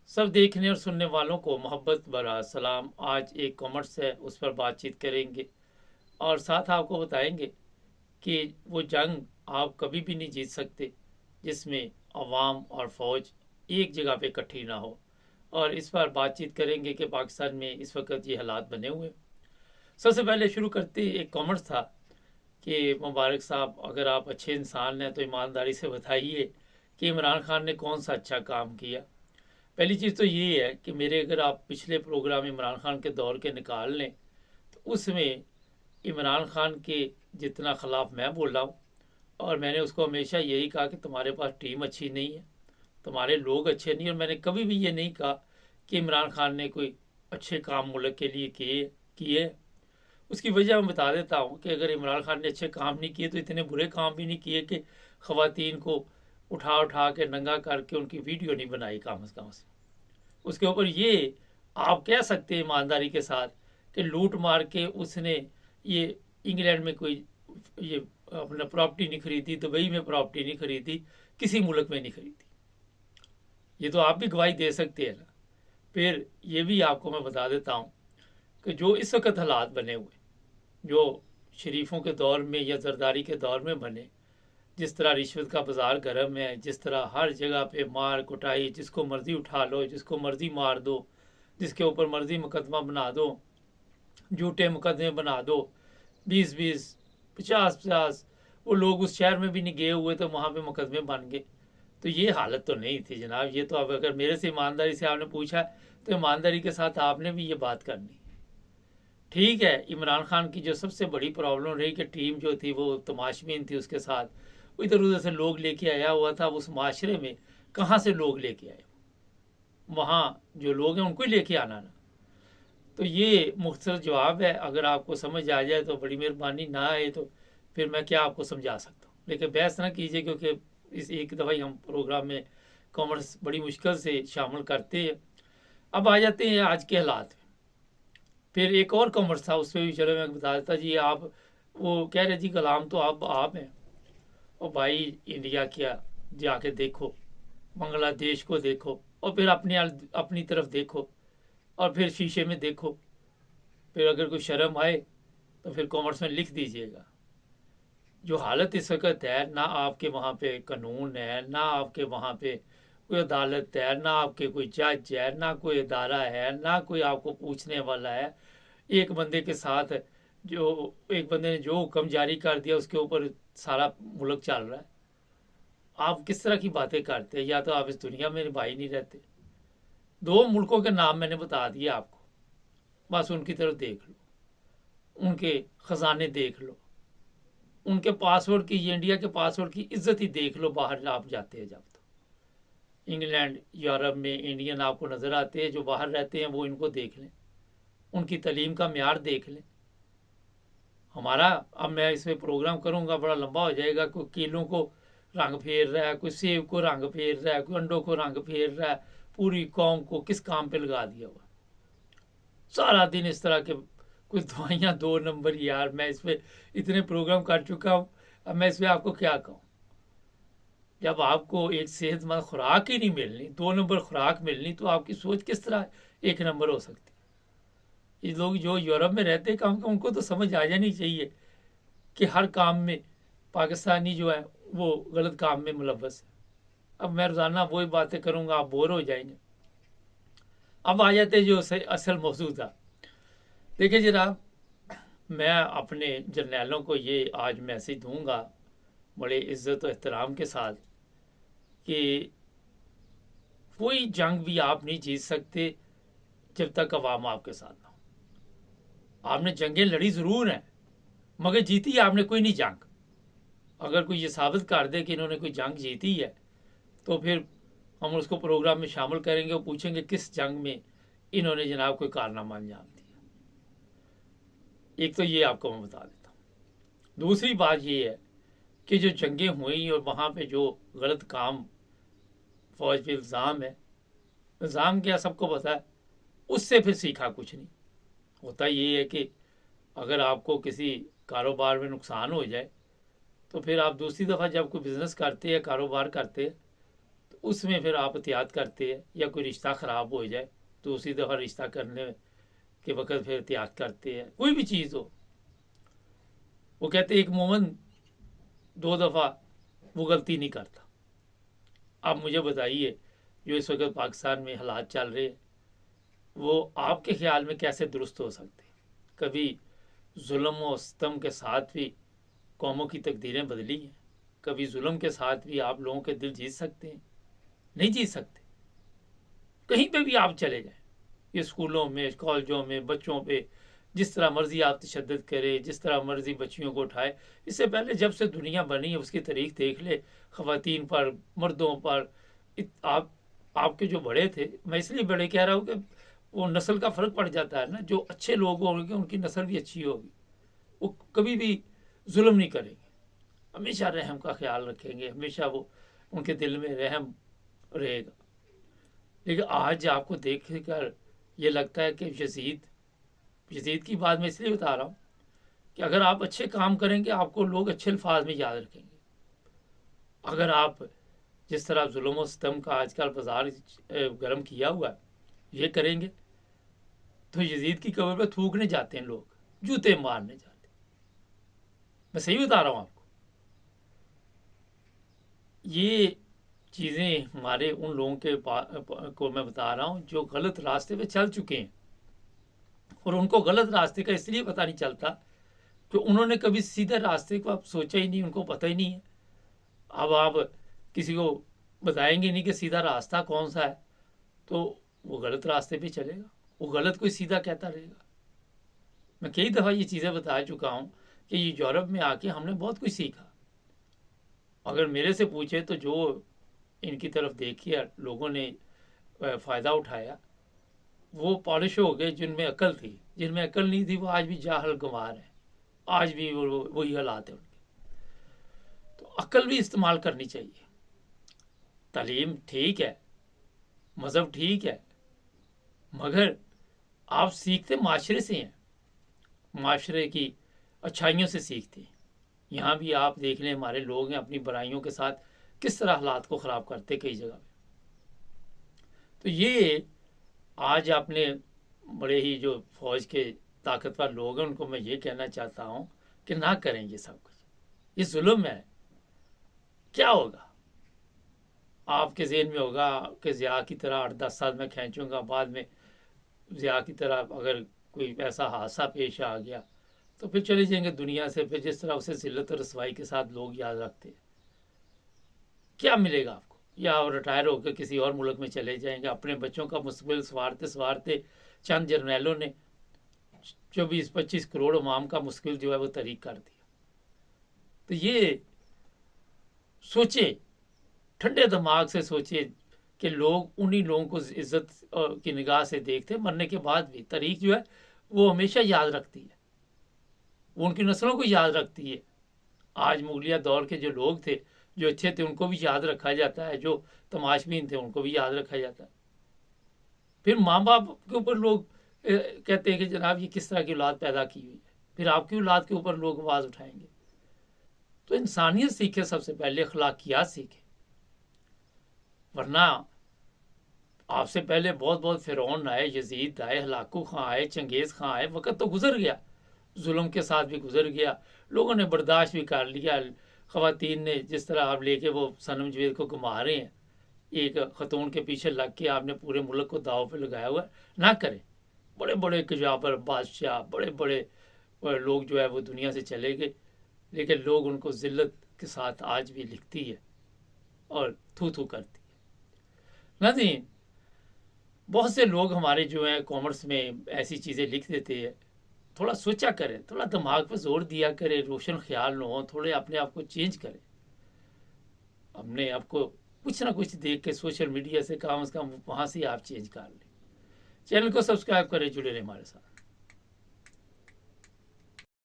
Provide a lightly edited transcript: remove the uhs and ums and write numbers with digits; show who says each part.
Speaker 1: सब देखने और सुनने वालों को मोहब्बत भरा सलाम। आज एक कॉमर्स है, उस पर बातचीत करेंगे और साथ आपको बताएंगे कि वो जंग आप कभी भी नहीं जीत सकते जिसमें अवाम और फौज एक जगह पे इकट्ठी ना हो। और इस पर बातचीत करेंगे कि पाकिस्तान में इस वक्त ये हालात बने हुए हैं। सबसे पहले शुरू करते एक कॉमर्स था कि मुबारक साहब, अगर आप अच्छे इंसान हैं तो ईमानदारी से बताइए कि इमरान खान ने कौन सा अच्छा काम किया। पहली चीज़ तो ये है कि मेरे अगर आप पिछले प्रोग्राम इमरान खान के दौर के निकाल लें तो उसमें इमरान खान के जितना खिलाफ मैं बोल रहा हूँ, और मैंने उसको हमेशा यही कहा कि तुम्हारे पास टीम अच्छी नहीं है, तुम्हारे लोग अच्छे नहीं। और मैंने कभी भी ये नहीं कहा कि इमरान खान ने कोई अच्छे काम मुल्क के लिए किए किए। उसकी वजह मैं बता देता हूँ कि अगर इमरान खान ने अच्छे काम नहीं किए तो इतने बुरे काम भी नहीं किए कि ख़वातीन को उठा उठा के नंगा करके उनकी वीडियो नहीं बनाई काम से कम से। उसके ऊपर ये आप कह सकते हैं ईमानदारी के साथ कि लूट मार के उसने ये इंग्लैंड में कोई ये अपना प्रॉपर्टी नहीं खरीदी, दुबई में प्रॉपर्टी नहीं खरीदी, किसी मुल्क में नहीं खरीदी। ये तो आप भी गवाही दे सकते हैं ना। फिर ये भी आपको मैं बता देता हूँ कि जो इस वक्त हालात बने हुए, जो शरीफों के दौर में या जरदारी के दौर में बने, जिस तरह रिश्वत का बाजार गर्म है, जिस तरह हर जगह पे मार कुटाई, जिसको मर्जी उठा लो, जिसको मर्जी मार दो, जिसके ऊपर मर्जी मुकदमा बना दो, झूठे मुकदमे बना दो, 20-20, 50-50, वो लोग उस शहर में भी नहीं गए हुए तो वहाँ पे मुकदमे बन गए। तो ये हालत तो नहीं थी जनाब। ये तो अब अगर मेरे से ईमानदारी से आपने पूछा तो ईमानदारी के साथ आपने भी ये बात करनी। ठीक है, इमरान खान की जो सबसे बड़ी प्रॉब्लम रही कि टीम जो थी वो तमाशबीन थी, उसके साथ वो इधर उधर से लोग लेके आया हुआ था। उस माशरे में कहाँ से लोग लेके आए? वहाँ जो लोग हैं उनको ही लेके आना ना। तो ये मुख्तसर जवाब है। अगर आपको समझ आ जाए तो बड़ी मेहरबानी, ना आए तो फिर मैं क्या आपको समझा सकता हूँ। लेकिन बहस ना कीजिए, क्योंकि इस एक दफ़ा ही हम प्रोग्राम में कॉमर्स बड़ी मुश्किल से शामिल करते हैं। अब आ जाते हैं आज के हालात में। फिर एक और कॉमर्स था, उसमें भी चलो मैं बता देता जी। आप वो कह रहे जी कलाम तो आप हैं। और भाई, इंडिया क्या, जाके देखो, बांग्लादेश को देखो, और फिर अपने अपनी तरफ देखो, और फिर शीशे में देखो। फिर अगर कोई शर्म आए तो फिर कॉमर्स में लिख दीजिएगा। जो हालत इस वक्त है, ना आपके वहाँ पे कानून है, ना आपके वहाँ पे कोई अदालत है, ना आपके कोई जज है, ना कोई अदारा है, ना कोई आपको पूछने वाला है। एक बंदे के साथ जो एक बंदे ने जो हुक्म जारी कर दिया उसके ऊपर सारा मुल्क चल रहा है। आप किस तरह की बातें करते हैं? या तो आप इस दुनिया में भाई नहीं रहते। दो मुल्कों के नाम मैंने बता दिए आपको, बस उनकी तरफ देख लो, उनके खजाने देख लो, उनके पासवर्ड की, ये इंडिया के पासवर्ड की इज्जत ही देख लो। बाहर आप जाते हैं जब तो इंग्लैंड यूरोप में इंडियन आपको नज़र आते हैं, जो बाहर रहते हैं वो इनको देख लें, उनकी तालीम का म्यार देख लें। हमारा, अब मैं इसमें प्रोग्राम करूंगा बड़ा लंबा हो जाएगा। कोई केलों को रंग फेर रहा है, कोई सेब को रंग फेर रहा है, कोई अंडों को रंग फेर रहा है। पूरी कौम को किस काम पे लगा दिया हुआ। सारा दिन इस तरह के कुछ दवाइयाँ 2 नंबर। यार, मैं इस पे इतने प्रोग्राम कर चुका हूँ, अब मैं इस पे आपको क्या कहूँ। जब आपको एक सेहतमंद खुराक ही नहीं मिलनी, 2 नंबर खुराक मिलनी, तो आपकी सोच किस तरह 1 नंबर हो सकती है। ये लोग जो यूरोप में रहते हैं, कम उनको तो समझ आ जानी चाहिए कि हर काम में पाकिस्तानी जो है वो गलत काम में मुलव्वस है। अब मैं रोज़ाना वही बातें करूँगा, आप बोर हो जाएंगे। अब आ जाते जो असल मौजूद था। देखिए जनाब, मैं अपने जर्नैलों को ये आज मैसेज दूंगा बड़े इज्जत और एहतराम के साथ कि कोई जंग भी आप नहीं जीत सकते जब तक अवाम आपके साथ ना हो। आपने जंगें लड़ी ज़रूर हैं, मगर जीती आपने कोई नहीं जंग। अगर कोई ये साबित कर दे कि इन्होंने कोई जंग जीती है तो फिर हम उसको प्रोग्राम में शामिल करेंगे और पूछेंगे किस जंग में इन्होंने जनाब कोई कारनामा अंजाम दिया। एक तो ये आपको मैं बता देता हूँ। दूसरी बात ये है कि जो जंगें हुई और वहाँ पे जो गलत काम फौज पे इल्ज़ाम है, इल्ज़ाम क्या सबको पता है, उससे फिर सीखा कुछ नहीं। होता ये है कि अगर आपको किसी कारोबार में नुकसान हो जाए तो फिर आप दूसरी दफ़ा जब कोई बिज़नेस करते हैं, कारोबार करते हैं, तो उसमें फिर आप एहतियात करते हैं, या कोई रिश्ता ख़राब हो जाए तो उसी दफ़ा रिश्ता करने के वक्त फिर एहतियात करते हैं। कोई भी चीज़ हो, वो कहते हैं एक मोमिन 2 दफ़ा वो गलती नहीं करता। आप मुझे बताइए, जो इस वक्त पाकिस्तान में हालात चल रहे हैं, वो आपके ख्याल में कैसे दुरुस्त हो सकते हैं? कभी जुल्म और सितम के साथ भी कौमों की तकदीरें बदली हैं। कभी जुल्म के साथ भी आप लोगों के दिल जीत सकते हैं? नहीं जीत सकते। कहीं पे भी आप चले जाएं, ये स्कूलों में, कॉलेजों में, बच्चों पे जिस तरह मर्जी आप तशद्दुद करें, जिस तरह मर्जी बच्चियों को उठाए। इससे पहले जब से दुनिया बनी है उसकी तारीख देख ले, ख़वातीन पर, मर्दों पर, आपके जो बड़े थे, मैं इसलिए बड़े कह रहा हूँ कि वो नस्ल का फ़र्क पड़ जाता है ना। जो अच्छे लोग होंगे उनकी नस्ल भी अच्छी होगी, वो कभी भी जुल्म नहीं करेंगे, हमेशा रहम का ख्याल रखेंगे, हमेशा वो उनके दिल में रहम रहेगा। लेकिन आज आपको देख कर ये लगता है कि यजीद की बात मैं इसलिए बता रहा हूँ कि अगर आप अच्छे काम करेंगे आपको लोग अच्छे अल्फाज में याद रखेंगे। अगर आप जिस तरह जुल्म और सितम का आजकल बाजार गर्म किया हुआ है ये करेंगे तो यजीद की कब्र पे थूकने जाते हैं लोग, जूते मारने जाते हैं। मैं सही बता रहा हूँ आपको। ये चीज़ें हमारे उन लोगों के को मैं बता रहा हूँ जो गलत रास्ते पे चल चुके हैं, और उनको गलत रास्ते का इसलिए पता नहीं चलता कि उन्होंने कभी सीधे रास्ते को आप सोचा ही नहीं, उनको पता ही नहीं है। अब आप किसी को बताएंगे नहीं कि सीधा रास्ता कौन सा है, तो वो गलत रास्ते पे चलेगा, वो गलत कोई सीधा कहता रहेगा। मैं कई दफ़ा ये चीज़ें बता चुका हूँ कि ये यूरोप में आके हमने बहुत कुछ सीखा। अगर मेरे से पूछे तो जो इनकी तरफ देखिए लोगों ने फ़ायदा उठाया वो पॉलिश हो गए, जिनमें अकल थी। जिनमें अकल नहीं थी वो आज भी जाहल गंवार है, आज भी वही हालात है उनके। तो अकल भी इस्तेमाल करनी चाहिए। तालीम ठीक है, मज़हब ठीक है, मगर आप सीखते माशरे से हैं, माशरे की अच्छाइयों से सीखते हैं। यहाँ भी आप देख लें हमारे लोग हैं अपनी बुराइयों के साथ किस तरह हालात को ख़राब करते कई जगह पे। तो ये आज आपने बड़े ही जो फौज के ताकतवर लोग हैं उनको मैं ये कहना चाहता हूँ कि ना करें ये सब कुछ। ये जुल्म है। क्या होगा आपके ज़हन में होगा कि ज़िया की तरह 8-10 साल में खींचूंगा, बाद में ज़िया की तरह अगर कोई ऐसा हादसा पेश आ गया तो फिर चले जाएंगे दुनिया से। फिर जिस तरह उसे जिल्लत और रसवाई के साथ लोग याद रखते हैं, क्या मिलेगा आपको? या आप रिटायर होकर किसी और मुल्क में चले जाएंगे। अपने बच्चों का मुस्तकबिल संवारते संवारते चंद जर्नैलों ने 24-25 करोड़ अवाम का मुस्तकबिल जो है वो तरीक कर दिया। तो ये सोचे, ठंडे दिमाग से सोचे कि लोग उन्हीं लोगों को इज्जत की निगाह से देखते, मरने के बाद भी तारीख जो है वो हमेशा याद रखती है, वो उनकी नस्लों को याद रखती है। आज मुगलिया दौर के जो लोग थे जो अच्छे थे उनको भी याद रखा जाता है, जो तमाशबीन थे उनको भी याद रखा जाता है। फिर माँ बाप के ऊपर लोग कहते हैं कि जनाब ये किस तरह की औलाद पैदा की हुई है, फिर आपकी औलाद के ऊपर लोग आवाज़ उठाएंगे। तो इंसानियत सीखे, सबसे पहले अखलाकियात सीखे, वरना आपसे पहले बहुत बहुत फिरौन आए, यजीद आए, हलाकू खां आए, चंगेज़ खां आए। वक्त तो गुजर गया, जुल्म के साथ भी गुजर गया, लोगों ने बर्दाश्त भी कर लिया। ख़वातीन ने जिस तरह आप लेके वो सनम जवेद को घुमा रहे हैं, एक खतून के पीछे लग के आपने पूरे मुल्क को दाव पे लगाया हुआ है, ना करें। बड़े बड़े कजाबर बादशाह, बड़े बड़े लोग जो है वो दुनिया से चले गए, लेकिन लोग उनको ज़िल्लत के साथ आज भी लिखती है और थू थू करती है। नहीं, बहुत से लोग हमारे जो हैं कॉमर्स में ऐसी चीज़ें लिख देते हैं। थोड़ा सोचा करें, थोड़ा दिमाग पर जोर दिया करें, रोशन ख्याल हो, थोड़े अपने आप को चेंज करें। अपने आप को कुछ ना कुछ देख के सोशल मीडिया से कम वहाँ से आप चेंज कर लें। चैनल को सब्सक्राइब करें, जुड़े रहें हमारे साथ।